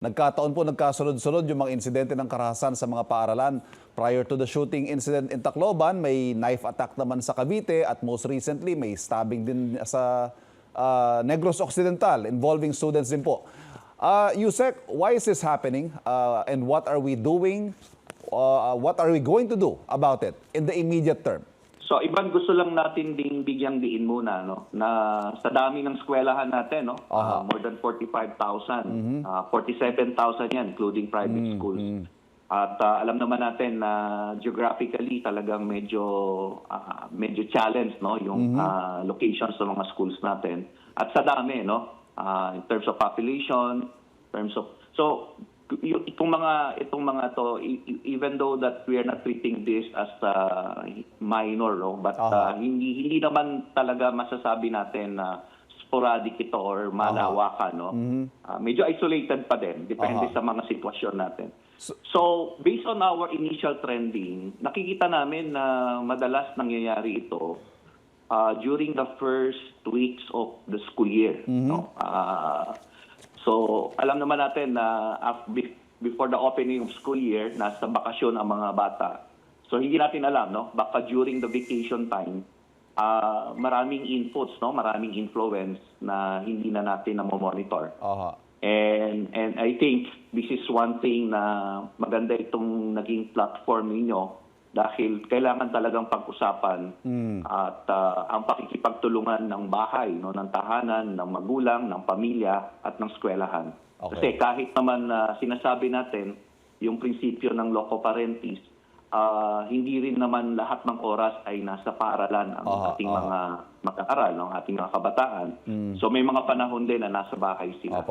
Nagkataon po nagkasunod-sunod yung mga insidente ng karahasan sa mga paaralan. Prior to the shooting incident in Tacloban, may knife attack naman sa Cavite at most recently may stabbing din sa Negros Occidental involving students din po. Yusek, why is this happening and what are we doing? What are we going to do about it in the immediate term? So, Ivan, gusto lang natin ding bigyang diin muna, no, na sa dami ng eskwelahan natin, no, more than 45,000, 47,000 yan, including private schools. At alam naman natin na geographically talagang medyo challenge, no, yung locations ng mga schools natin. At sa dami, no, in terms of population, in terms of itong mga to, even though that we are not treating this as minor, no, but hindi naman talaga masasabi natin na sporadic ito or malawakan, no. Medyo isolated pa din, depende sa mga sitwasyon natin. So based on our initial trending, nakikita namin na madalas nangyayari ito during the first weeks of the school year, no. So, alam naman natin na before the opening of school year, nasa bakasyon ang mga bata. So, hindi natin alam, no? Baka during the vacation time, maraming inputs, no? Maraming influence na hindi na natin na-monitor. And I think this is one thing na maganda itong naging platform ninyo dahil kailangan talagang pag-usapan at ang pakikipagtulungan ng bahay, no, ng tahanan, ng magulang, ng pamilya at ng eskwelahan. Kasi kahit naman sinasabi natin yung prinsipyo ng loco parentis, hindi rin naman lahat ng oras ay nasa paaralan ang ating mga mag-aaral, no, ating mga kabataan. So may mga panahon din na nasa bahay sila.